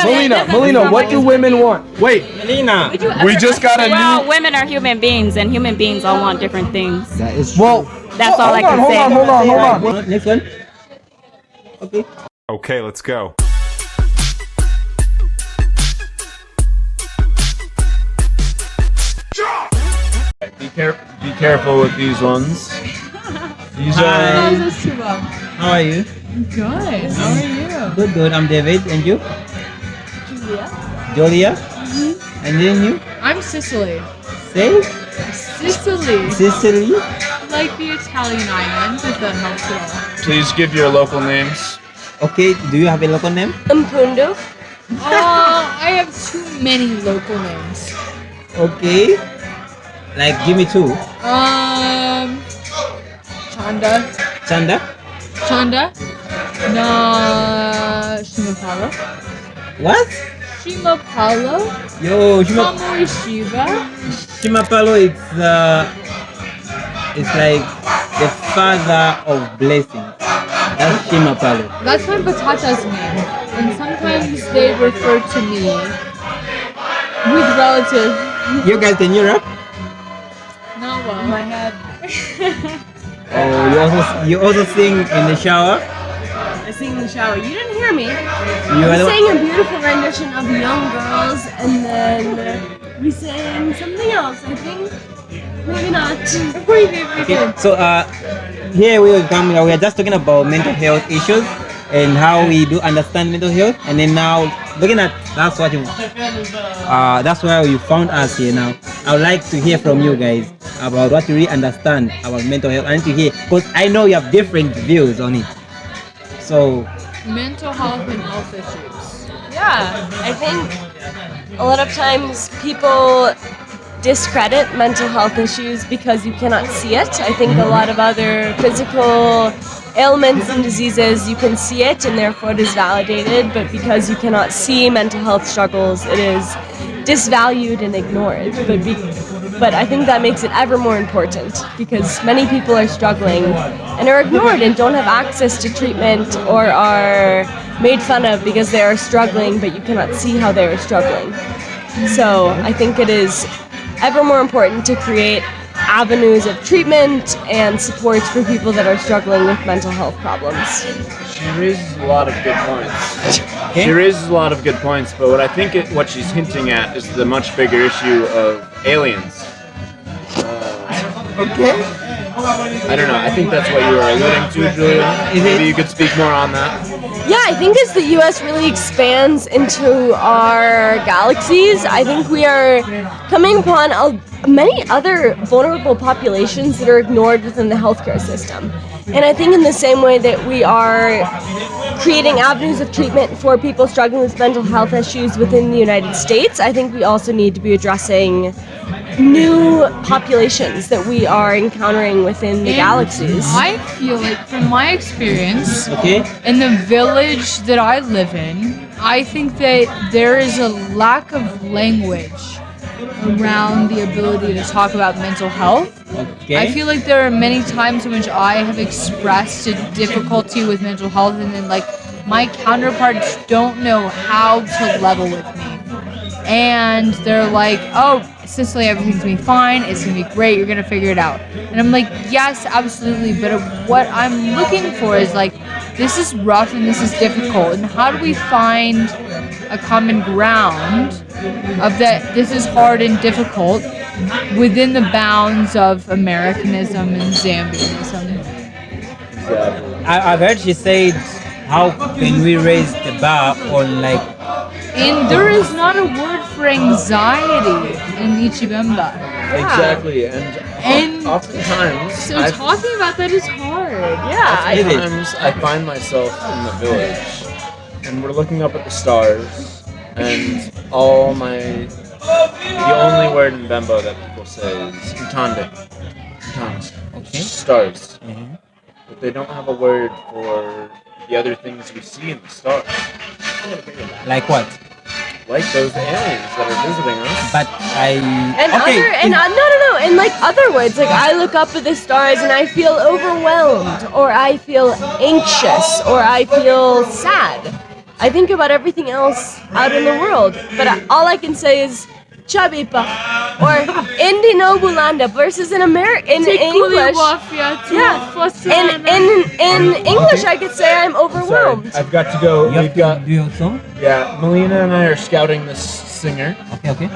Melina, what do women want? Wait, Melina, we just got a Well, new. women are human beings, and human beings all want different things. that is Well, That's all I can say. Hold on. Next one. Okay. Okay, let's go. Be careful with these ones. These are. How are you? Good. How are you? Good. I'm David, and you? Julia. And then you? I'm Sicily. Say Sicily. Sicily. Like the Italian island, if that helps at all. Please give your local names. Okay. Do you have a local name? Mpundu. I have too many local names. Okay. Like, give me two. Chanda. Chanda. Shimapalo. What? Shimapalo. Yo, Kamui Shiva. Shimapalo. It's like the father of blessings. That's Shimapalo. That's my patata's name. And sometimes they refer to me with relative. You guys, can you rap? Not well. My head. Oh, you also sing in the shower? I sing in the shower. You didn't hear me. You We are sang a beautiful rendition of Young Girls, and then we sang something else. I think maybe not. Okay. So here we are just talking about mental health issues and how we do understand mental health, and then now looking at that's why you found us here now. I would like to hear from you guys about what you really understand about mental health. I need to hear because I know you have different views on it. So Mental health and health issues. Yeah, I think a lot of times people discredit mental health issues because you cannot see it. I think a lot of other physical ailments and diseases, you can see it and therefore it is validated, but because you cannot see mental health struggles, it is disvalued and ignored. But I think that makes it ever more important because many people are struggling and are ignored and don't have access to treatment or are made fun of because they are struggling, but you cannot see how they are struggling. So I think it is ever more important to create avenues of treatment and support for people that are struggling with mental health problems. She raises a lot of good points. She raises a lot of good points, but what I think what she's hinting at is the much bigger issue of aliens. okay. I don't know. I think that's what you were alluding to, Julia. Maybe you could speak more on that. Yeah, I think as the US really expands into our galaxies, I think we are coming upon many other vulnerable populations that are ignored within the healthcare system. And I think in the same way that we are creating avenues of treatment for people struggling with mental health issues within the United States, I think we also need to be addressing new populations that we are encountering within the galaxies. I feel like, from my experience, Okay. in the village that I live in, I think that there is a lack of language around the ability to talk about mental health. Okay. I feel like there are many times in which I have expressed a difficulty with mental health, and then my counterparts don't know how to level with me. And they're like, oh, Sicily, everything's gonna be fine, it's gonna be great, you're gonna figure it out. And I'm like, yes, absolutely, but what I'm looking for is this is rough and this is difficult, and how do we find a common ground of that this is hard and difficult within the bounds of Americanism and Zambianism? I've heard she said, how can we raise the bar on And there is not a word for anxiety in Ichibemba. Exactly, and oftentimes Talking about that is hard. oftentimes I find myself in the village, and we're looking up at the stars, and the only word in Bembo that people say is Mtande. Okay. Stars. Mm-hmm. But they don't have a word for the other things we see in the stars. like what? Like those aliens that are visiting us. But And other words, I look up at the stars and I feel overwhelmed, or I feel anxious, or I feel sad. I think about everything else out in the world. But all I can say is Chabipa or Indi no Bulanda versus in English. In English, I could say I'm overwhelmed. I've got to go. You have We've got do your song? yeah. Melina and I are scouting this singer. Okay.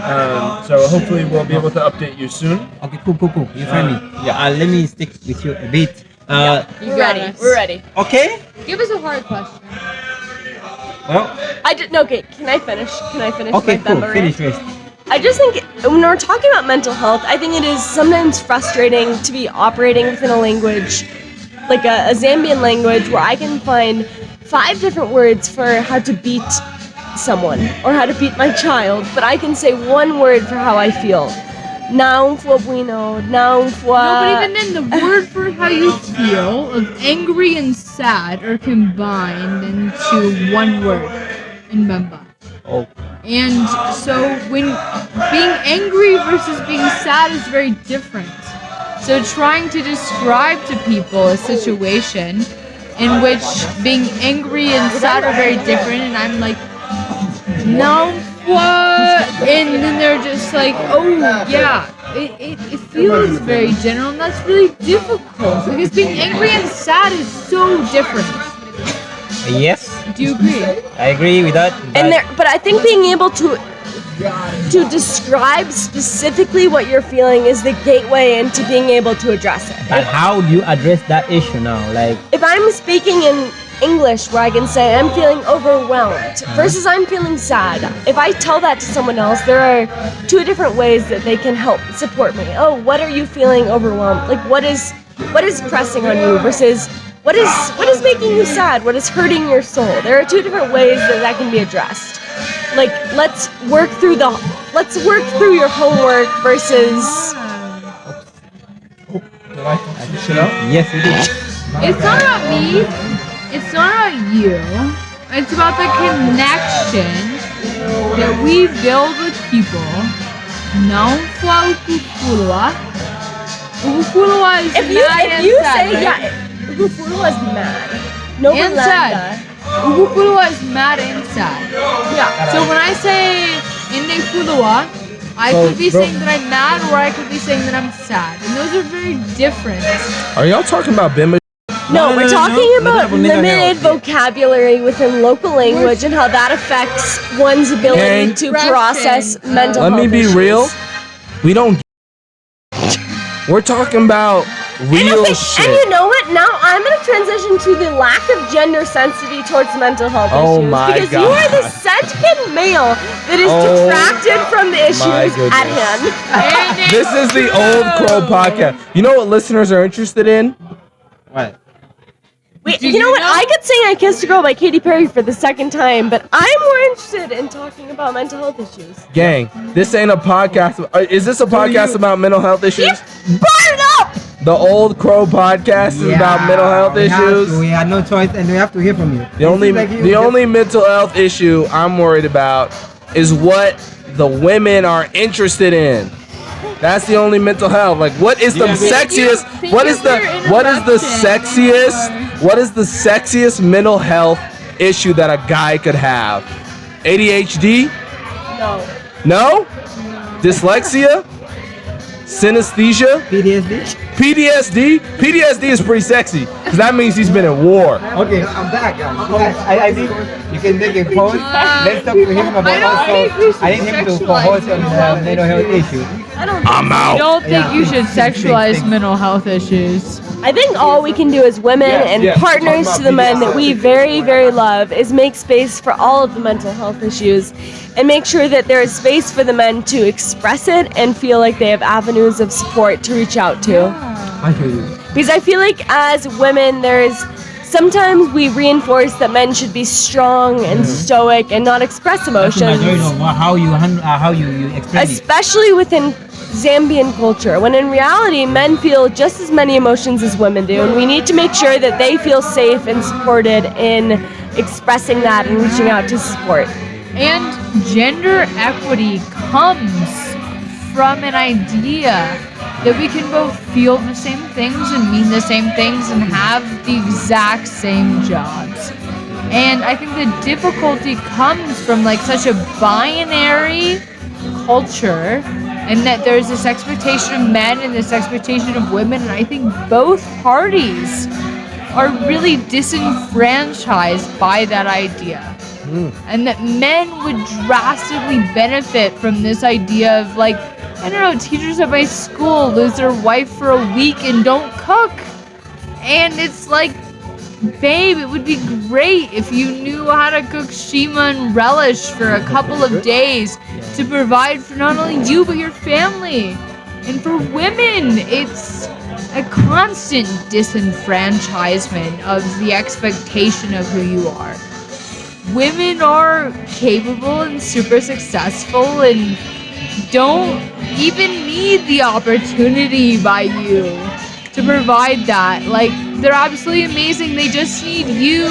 So hopefully we'll be able to update you soon. Okay, cool. You find me. Yeah. Let me stick with you a bit. You got us. We're ready. Okay. Give us a hard question. Well, Okay, can I finish? okay, my cool. memory? Finish first. I just think when we're talking about mental health, I think it is sometimes frustrating to be operating within a language, like a Zambian language, where I can find 5 different words for how to beat someone or how to beat my child, but I can say one word for how I feel. Now for bueno, now for... No, but even then, the word for how you feel of angry and sad are combined into one word in Bemba. Oh. And so when being angry versus being sad is very different. So trying to describe to people a situation in which being angry and sad are very different, and I'm like, no, what? And then they're just like, oh yeah. It feels very general, and that's really difficult because being angry and sad is so different. Yes, Do you agree? I agree with that. But I think being able to describe specifically what you're feeling is the gateway into being able to address it. But how do you address that issue now? Like, If I'm speaking in English where I can say I'm feeling overwhelmed versus I'm feeling sad, if I tell that to someone else, there are 2 different ways that they can help support me. Oh, what are you feeling overwhelmed? Like what is pressing on you versus what is making you sad? What is hurting your soul? There are 2 different ways that can be addressed. Like let's work through your homework versus yes, we do. It's not about me. It's not about you. It's about the connection that we build with people. Não foi Ukufulua. Ukufulua is if mad you and sad, say right? yeah, Ugufuru was mad. No And sad. Ukufulua is mad and sad. Yeah. So when I say Inde Fulua, I could be saying that I'm mad, or I could be saying that I'm sad. And those are very different. Are y'all talking about Bimba? No, we're talking about We're talking about limited mental health. vocabulary within local language and how that affects one's ability Gang. to process mental Let health me be issues. real. We don't. We're talking about real shit. And you know what? Now I'm going to transition to the lack of gender sensitivity towards mental health Oh issues. my because you are the God. sentient male that is Oh detracted from the issues goodness. at hand. This is the Old Crow podcast. You know what listeners are interested in? What? Wait, Do you know you what? know? I could sing I Kissed a Girl by Katy Perry for the 2nd time, but I'm more interested in talking about mental health issues. Gang, this ain't a podcast. Is this a podcast about mental health issues? Burn it up! The Old Crow podcast is about mental health issues. We had no choice, and we have to hear from you. The only mental health issue I'm worried about is what the women are interested in. That's the only mental health. Like, what is the sexiest? What is the sexiest mental health issue that a guy could have? ADHD? No. No? Dyslexia? Synesthesia? PTSD. PTSD? PTSD is pretty sexy because that means he's been at war. Okay, I'm back. I think you can make a post. Let's talk to him about I need him to co-host on the mental health issue. I'm I out. don't think you should sexualize mental health issues. I think all we can do as women and partners to the men that we very, very love is make space for all of the mental health issues and make sure that there is space for the men to express it and feel like they have avenues of support to reach out to. I hear you. Because I feel like as women, sometimes we reinforce that men should be strong and stoic and not express emotions. How you explain it. Especially within Zambian culture, when in reality men feel just as many emotions as women do, and we need to make sure that they feel safe and supported in expressing that and reaching out to support. And gender equity comes from an idea that we can both feel the same things and mean the same things and have the exact same jobs. And I think the difficulty comes from like such a binary culture, and that there's this expectation of men and this expectation of women, and I think both parties are really disenfranchised by that idea. And that men would drastically benefit from this idea of like, I don't know, teachers at my school lose their wife for a week and don't cook. And it's like, babe, it would be great if you knew how to cook shima and relish for a couple of days to provide for not only you but your family. And for women, it's a constant disenfranchisement of the expectation of who you are. Women are capable and super successful and don't even need the opportunity by you to provide that. Like, they're absolutely amazing. They just need you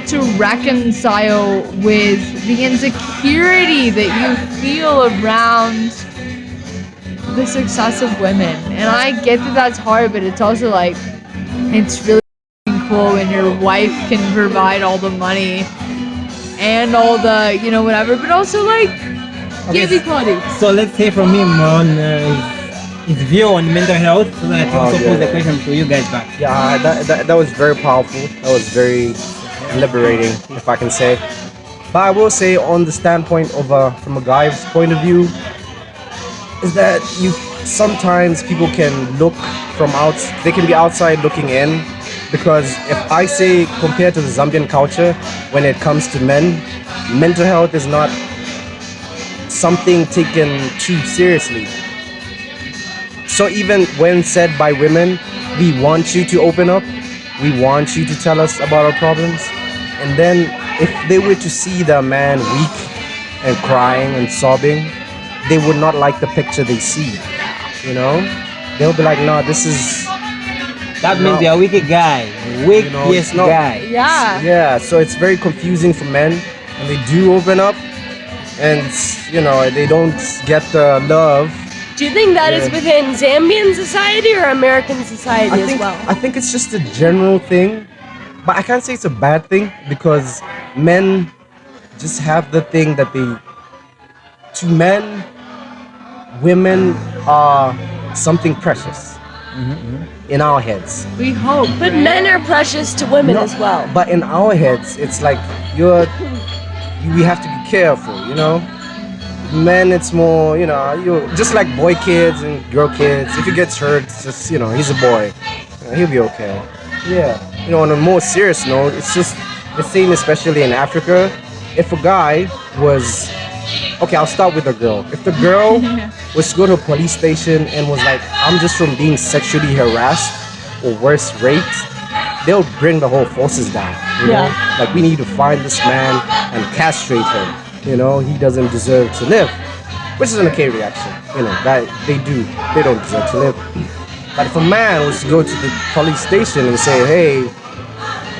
to reconcile with the insecurity that you feel around the success of women. And I get that that's hard, but it's also like, it's really cool when your wife can provide all the money and all the, you know, whatever, but also like, give equality. So let's hear from him on his view on mental health, so that I can also pose the question to you guys back. Yeah, that was very powerful. That was very liberating, if I can say. But I will say, on the standpoint of from a guy's point of view, is that sometimes people can look from they can be outside looking in. Because if I say, compared to the Zambian culture, when it comes to men, mental health is not something taken too seriously. So even when said by women, we want you to open up, we want you to tell us about our problems. And then if they were to see the man weak and crying and sobbing, they would not like the picture they see, you know? They'll be like, no, this is... That means you're a wicked guy. Wicked guy. Yeah. Yeah, so it's very confusing for men, and they do open up, and, you know, they don't get the love. Do you think that is within Zambian society or American society as well? I think it's just a general thing, but I can't say it's a bad thing, because men just have the thing that to men, women are something precious. In our heads. We hope. But men are precious to women as well. But in our heads, it's like we have to be careful, you know? Men, it's more, you know, you just like boy kids and girl kids. If he gets hurt, it's just, you know, he's a boy. He'll be okay. Yeah. You know, on a more serious note, it's just the same, especially in Africa. If a guy was... Okay, I'll start with the girl. If the girl was to go to a police station and was like, I'm just from being sexually harassed or worse, raped, they'll bring the whole forces down. You know? Like, we need to find this man and castrate him. You know, he doesn't deserve to live. Which is an okay reaction. You know, that they don't deserve to live. But if a man was to go to the police station and say, hey,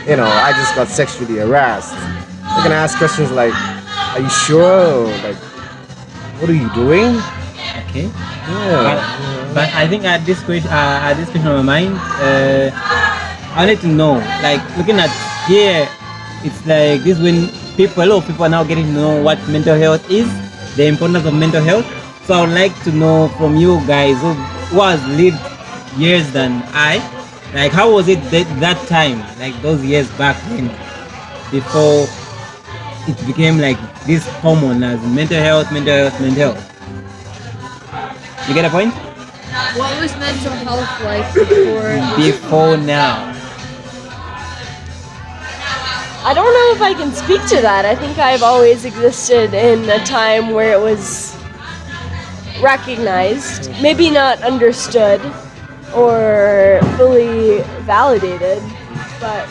you know, I just got sexually harassed, they're gonna ask questions like, are you sure? Or like, what are you doing? Okay. Yeah. But I think at this question on my mind, I need to know, like, looking at here, it's like this when a lot of people are now getting to know what mental health is, the importance of mental health. So I would like to know from you guys who has lived years than I, like, how was it that time, like those years back when, before it became like this common as mental health. You get a point? What was mental health like before now? I don't know if I can speak to that. I think I've always existed in a time where it was recognized, maybe not understood or fully validated, but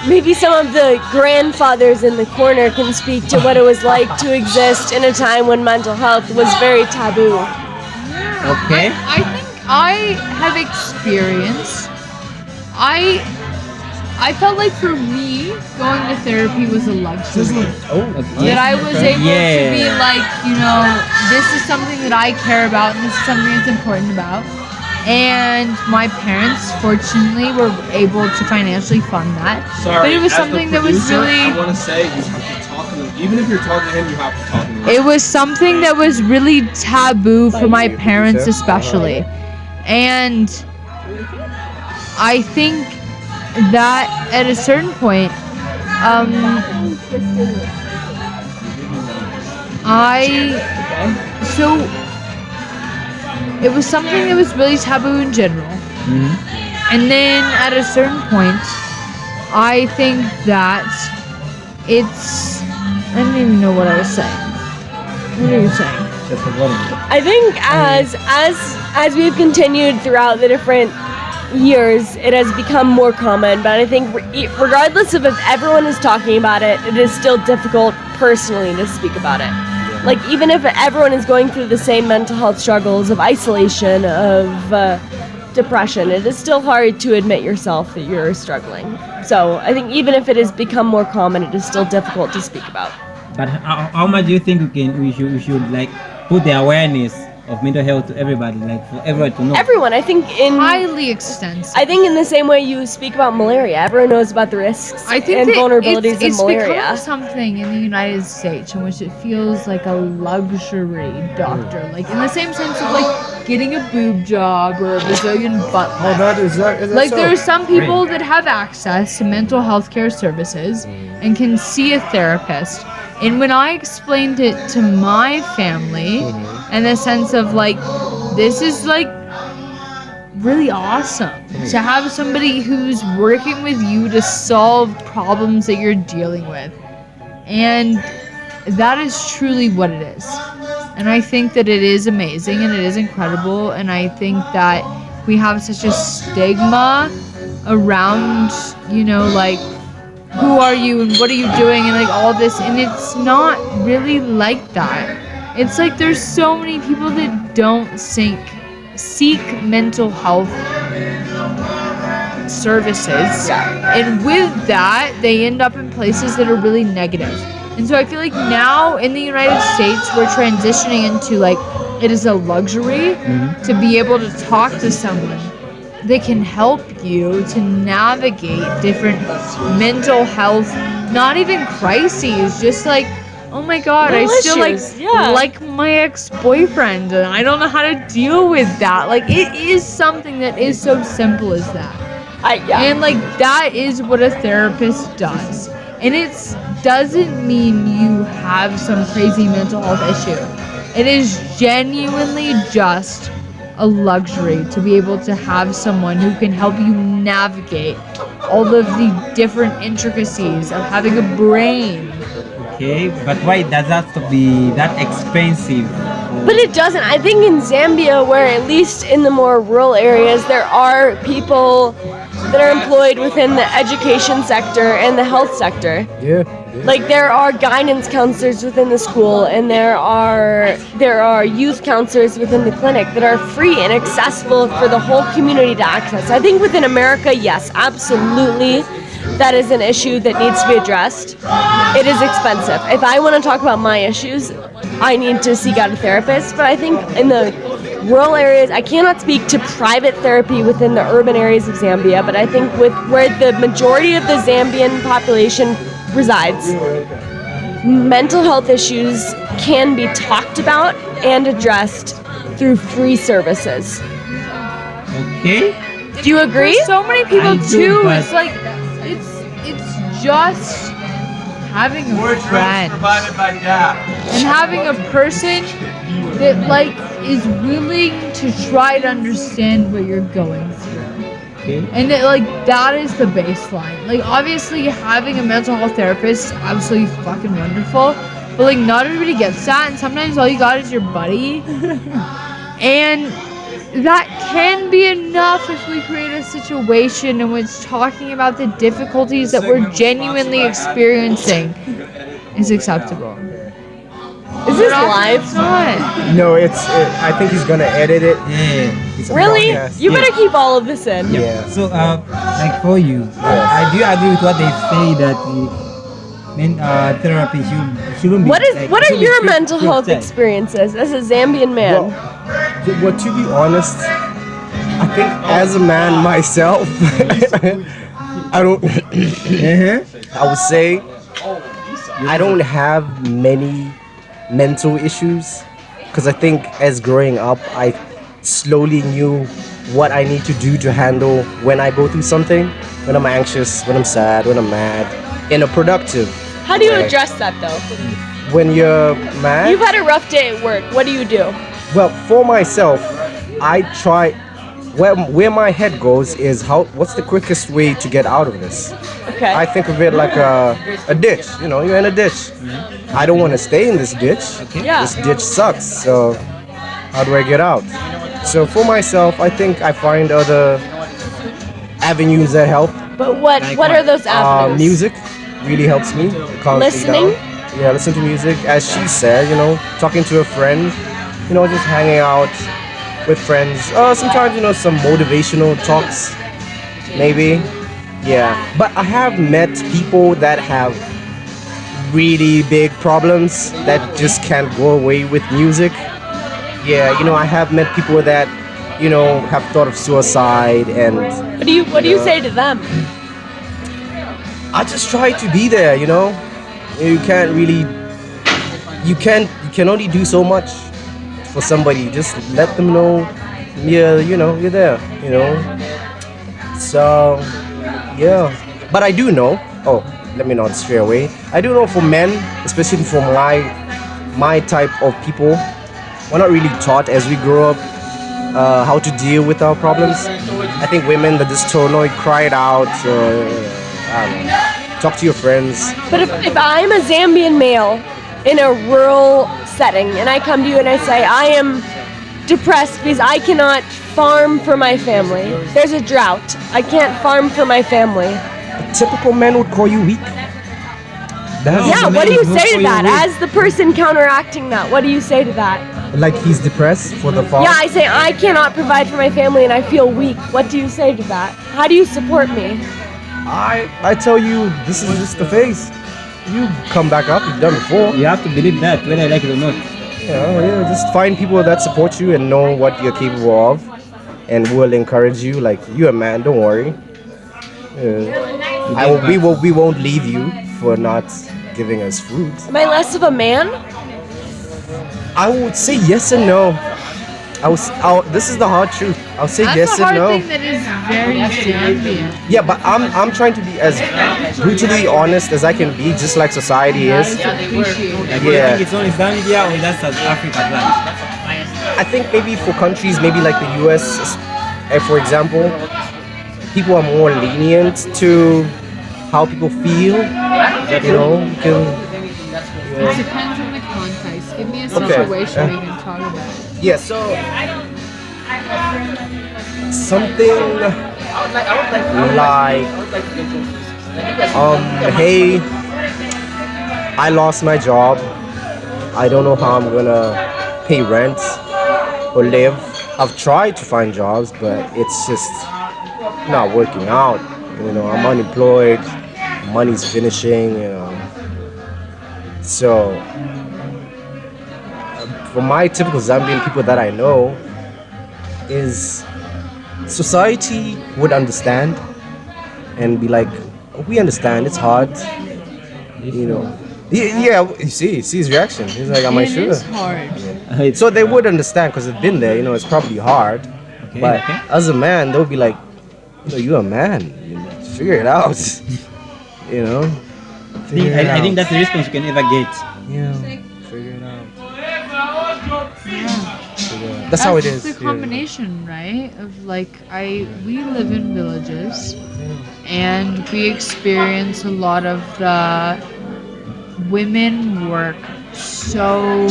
maybe some of the grandfathers in the corner can speak to what it was like to exist in a time when mental health was very taboo. Okay. I think I have experience. I felt like for me, going to therapy was a luxury. That I was able to be like, you know, this is something that I care about and this is something that's important about. And my parents, fortunately, were able to financially fund that. Sorry, but it was as the something that was producer, really. I want to say you have to talk to him. Even if you're talking to him, you have to talk to him. It was something that was really taboo for my parents, especially. And I think that at a certain point, it was something that was really taboo in general. And then at a certain point, I think that it's, I don't even know what I was saying. What are you saying? I think as we've continued throughout the different years, it has become more common. But I think regardless of if everyone is talking about it, it is still difficult personally to speak about it. Like even if everyone is going through the same mental health struggles of isolation, of depression, it is still hard to admit yourself that you're struggling. So I think even if it has become more common, it is still difficult to speak about. But how much do you think we should like put the awareness of mental health to everybody, like for everyone to know? Everyone, I think highly extensive. I think in the same way you speak about malaria, everyone knows about the risks I think and that vulnerabilities it's of malaria. become something in the United States in which it feels like a luxury doctor, like in the same sense of like getting a boob job or a Brazilian butt lift. Is that Like so? there are some people that have access to mental health care services and can see a therapist. And when I explained it to my family, in the sense of like, this is like really awesome to have somebody who's working with you to solve problems that you're dealing with. And that is truly what it is. And I think that it is amazing and it is incredible. And I think that we have such a stigma around, you know, like, who are you and what are you doing and like all this, and it's not really like that. It's like there's so many people that don't seek mental health services, and with that they end up in places that are really negative. And so I feel like now in the United States we're transitioning into like it is a luxury to be able to talk to someone that can help you to navigate different mental health, not even crises, just like, oh my god, I still like my ex-boyfriend and I don't know how to deal with that. Like it is something that is so simple as that. And like that is what a therapist does. And it doesn't mean you have some crazy mental health issue. It is genuinely just a luxury to be able to have someone who can help you navigate all of the different intricacies of having a brain. Okay, but why does that have to be that expensive? But it doesn't. I think in Zambia, where at least in the more rural areas, there are people that are employed within the education sector and the health sector. Yeah. Like there are guidance counselors within the school, and there are youth counselors within the clinic that are free and accessible for the whole community to access. I think within America, yes, absolutely, that is an issue that needs to be addressed. It is expensive. If I want to talk about my issues, I need to seek out a therapist. But I think in the rural areas, I cannot speak to private therapy within the urban areas of Zambia, but I think with where the majority of the Zambian population resides, mental health issues can be talked about and addressed through free services. Okay. Do you agree? There's so many people I do, too. but- It's like it's just having a friend and having a person that like is willing to try to understand what you're going through. Okay. And that is the baseline. Like obviously having a mental health therapist is absolutely fucking wonderful, but like not everybody gets that, and sometimes all you got is your buddy. And that can be enough if we create a situation in which talking about the difficulties that we're genuinely experiencing is acceptable. Is this live? It's not. No, I think he's gonna edit it. Yeah. It's a Really? broadcast. You better keep all of this in. Yeah. So, like for you, I do agree with what they say that therapy shouldn't be. What are shouldn't your be mental health free of charge. experiences as a Zambian man? Well, to be honest, I think as a man myself, I don't. I would say I don't have many mental issues because I think as growing up, I slowly knew what I need to do to handle when I go through something, when I'm anxious, when I'm sad, when I'm mad, in a productive. How do you way. address that though? When you're mad? You've had a rough day at work. What do you do? Well, for myself, I try. Where my head goes is what's the quickest way to get out of this? Okay. I think of it like a ditch. You know, you're in a ditch. I don't want to stay in this ditch. Yeah. This ditch sucks. So how do I get out? So for myself, I think I find other avenues that help. But what are those avenues? Music really helps me. Calms me Listening? down. Yeah, listen to music. As she said, you know, talking to a friend, you know, just hanging out with friends. Sometimes, you know, some motivational talks, maybe. Yeah. But I have met people that have really big problems that just can't go away with music. Yeah, you know, I have met people that, you know, have thought of suicide and What do you say to them? I just try to be there, you know. You can't really you can only do so much for somebody. Just let them know you're there, you know. So yeah. But I do know, let me not stray away. I do know for men, especially for my type of people, we're not really taught as we grow up how to deal with our problems. I think women that just don't know, cry it out, I don't know, talk to your friends. But if I'm a Zambian male in a rural setting and I come to you and I say I am depressed because I cannot farm for my family. There's a drought. I can't farm for my family. A typical man would call you weak. Yeah, what do you say to that? As the person counteracting that, what do you say to that? Like he's depressed for the farm? Yeah, I say I cannot provide for my family and I feel weak. What do you say to that? How do you support me? I tell you, this is just the phase. You come back up, you've done before. You have to believe that, whether I like it or not. Yeah, just find people that support you and know what you're capable of and will encourage you. Like, you're a man, don't worry. We won't leave you for not giving us food. Am I less of a man? I would say yes and no. This is the hard truth. I'll say yes and no. That's a hard thing that is very Zambian. Yeah, but I'm trying to be as brutally honest as I can be, just like society is. Like, do you Yeah. think it's only Zambia or that's South Africa plan? I think maybe for countries maybe like the US, for example, people are more lenient to how people feel. You know, you can. It depends on the context. Give me a situation we can talk about. Yeah, so something like hey, I lost my job. I don't know how I'm gonna pay rent or live. I've tried to find jobs, but it's just not working out. You know, I'm unemployed, money's finishing, you know. So for my typical Zambian people that I know, is society would understand and be like, we understand, it's hard, you know. Yeah, you see his reaction. He's like, am I sure? It is hard. So they would understand because they've been there, you know, it's probably hard. But as a man, they'll be like, you know, you're a man, you know, figure it out, you know. I think that's the response you can ever get. Yeah, figure it out. That's how it is. It's a combination, right? Of like we live in villages, and we experience a lot of the women work so,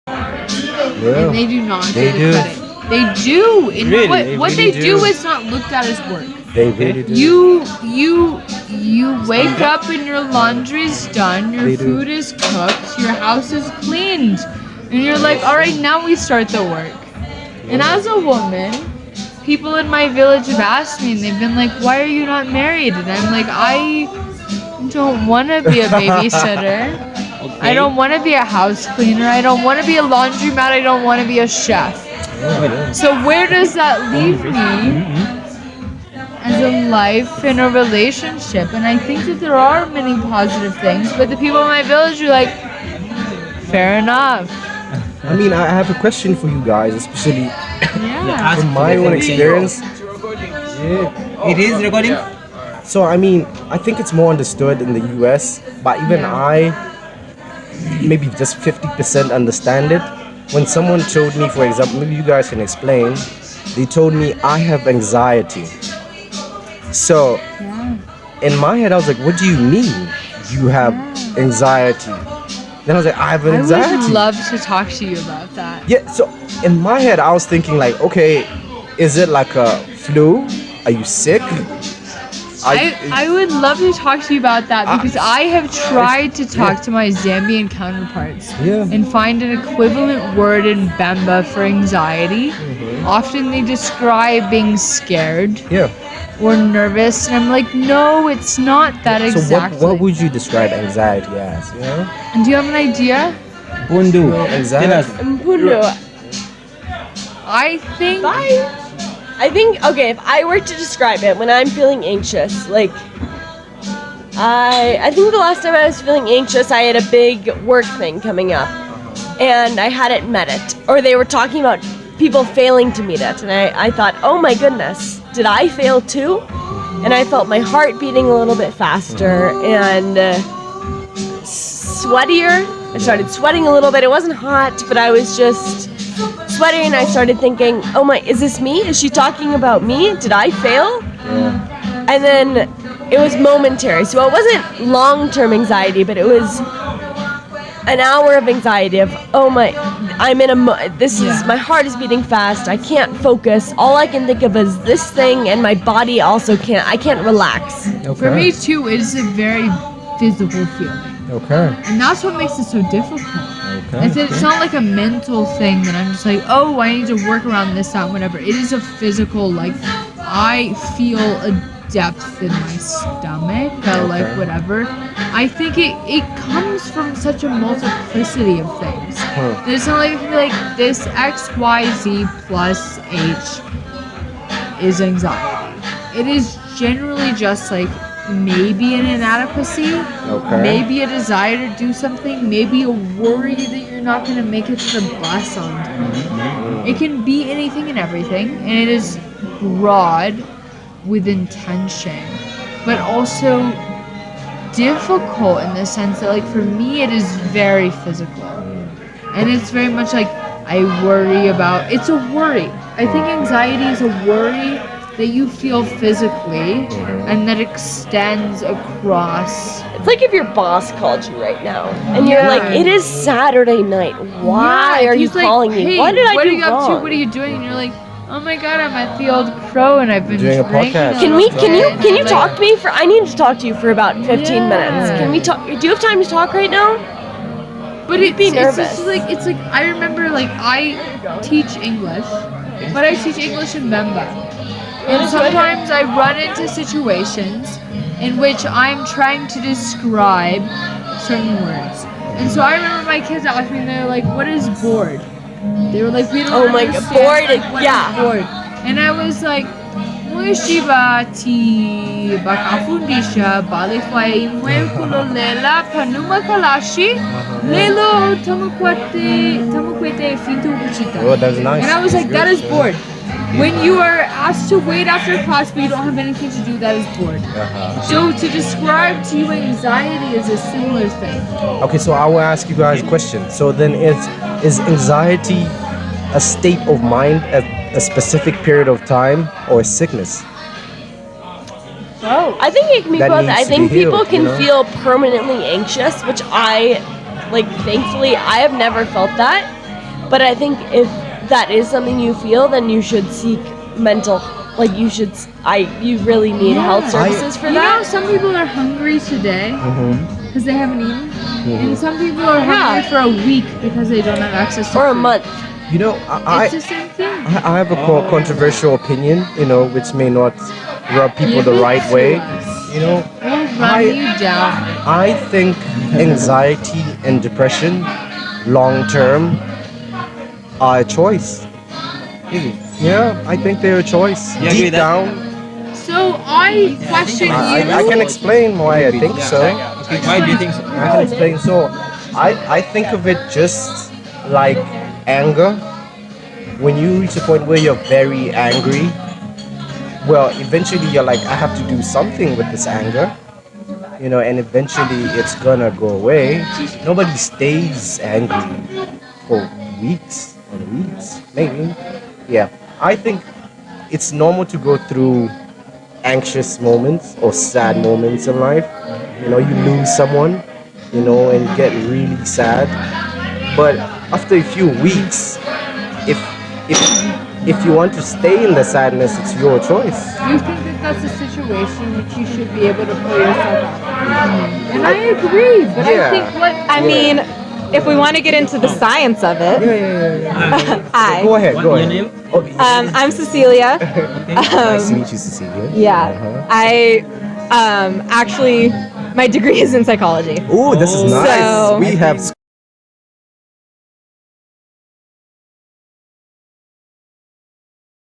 and they do not get the credit. They do. And Really? what they do is not looked at as work. They really do. You wake up and your laundry's done, your They do. food is cooked, your house is cleaned, and you're like, all right, now we start the work. And as a woman, people in my village have asked me, and they've been like, why are you not married? And I'm like, I don't want to be a babysitter. I don't want to be a house cleaner. I don't want to be a laundromat. I don't want to be a chef. So where does that leave me as a life in a relationship? And I think that there are many positive things, but the people in my village are like, fair enough. I mean, I have a question for you guys, especially Yeah. from my own experience. It is recording. So I mean, I think it's more understood in the US, but even I maybe just 50% understand it. When someone told me, for example, maybe you guys can explain, they told me I have anxiety. So in my head, I was like, what do you mean you have anxiety? Then I was like, I have I anxiety. would love to talk to you about that. Yeah, so in my head, I was thinking like, okay, is it like a flu? Are you sick? I would love to talk to you about that because I have tried to talk to my Zambian counterparts and find an equivalent word in Bemba for anxiety. Often they describe being scared or nervous, and I'm like, no, it's not that exactly. So what would you describe anxiety as, you know? And do you have an idea? Bundu. Anxiety. Tell us. Mpundu, I think I think, okay, if I were to describe it, when I'm feeling anxious, like, I think the last time I was feeling anxious, I had a big work thing coming up, and I hadn't met it, or they were talking about people failing to meet it, and I thought, oh my goodness, did I fail too? And I felt my heart beating a little bit faster, and sweatier. I started sweating a little bit. It wasn't hot, but I was just sweaty, and I started thinking, oh my, is this me? Is she talking about me? Did I fail? And then it was momentary. So it wasn't long-term anxiety, but it was an hour of anxiety of, oh my, I'm in a, my heart is beating fast. I can't focus. All I can think of is this thing, and my body also I can't relax. for me too, it's a very physical feeling. Okay. And that's what makes it so difficult. Okay. It's not like a mental thing that I'm just like, oh, I need to work around this, that, whatever. It is a physical, like, I feel a depth in my stomach, like, whatever. I think it comes from such a multiplicity of things. That it's not like, I feel like this X, Y, Z plus H is anxiety. It is generally just like, maybe an inadequacy, maybe a desire to do something, maybe a worry that you're not going to make it to the bus on time. It can be anything and everything, and it is broad with intention, but also difficult in the sense that, like, for me, it is very physical. And it's very much like, I worry about, it's a worry. I think anxiety is a worry that you feel physically and that extends across. It's like if your boss called you right now and you're like, it is Saturday night. Why are you calling me? Hey, what did I do What are you up to? wrong? What are you doing? And you're like, oh my god, I'm at the Old Crow and I've been Doing a drinking. podcast. Can you talk to me for? I need to talk to you for about 15 minutes. Can we talk? Do you have time to talk right now? But You'd be it's nervous. just like, it's like, I remember, like, I teach English, but I teach English in Bemba. And sometimes I run into situations in which I'm trying to describe certain words. And so I remember my kids asked me, and they were like, what is bored? They were like, we don't Oh my god, understand, bored, like, what is bored? And I was like, Mushiba ti bakafundisha balifai mwekulolela panuma kalashi lelo tamukwete fintu uchita. Oh, that's nice. And I was like, that is bored. When you are asked to wait after class but you don't have anything to do, that is bored. So to describe to you anxiety is a similar thing. Okay, so I will ask you guys a question. So then is anxiety a state of mind at a specific period of time or a sickness? I think it can be That both. needs I to think be healed, people can you know? feel permanently anxious, which thankfully, I have never felt that. But I think if that is something you feel, then you should seek mental, you really need health services for You that. know, some people are hungry today because they haven't eaten. And some people are hungry for a week because they don't have access to Or a food. month. You know, It's the same thing. I have a controversial opinion, you know, which may not rub people the right way. You know, We'll run you down. I think anxiety and depression, long term, are a choice. Yeah, I think they're a choice. You agree Deep with that? down, So I question I you. can explain why I think so. Okay, why do you think so? I can explain. So, I think of it just like anger. When you reach a point where you're very angry, well, eventually you're like, I have to do something with this anger, and eventually it's gonna go away. Nobody stays angry for weeks or weeks, maybe. Yeah, I think it's normal to go through anxious moments or sad moments in life. You lose someone, and get really sad. But after a few weeks, if if if you want to stay in the sadness, it's your choice. You think that that's a situation which you should be able to pull yourself out of. And I agree, but Yeah. I think what I mean, if we want to get into the science of it, hi. Go ahead. What, your name? Oh, I'm Cecilia. nice to meet you, Cecilia. Yeah, Uh-huh. I actually my degree is in psychology. Ooh, this is nice. So- We have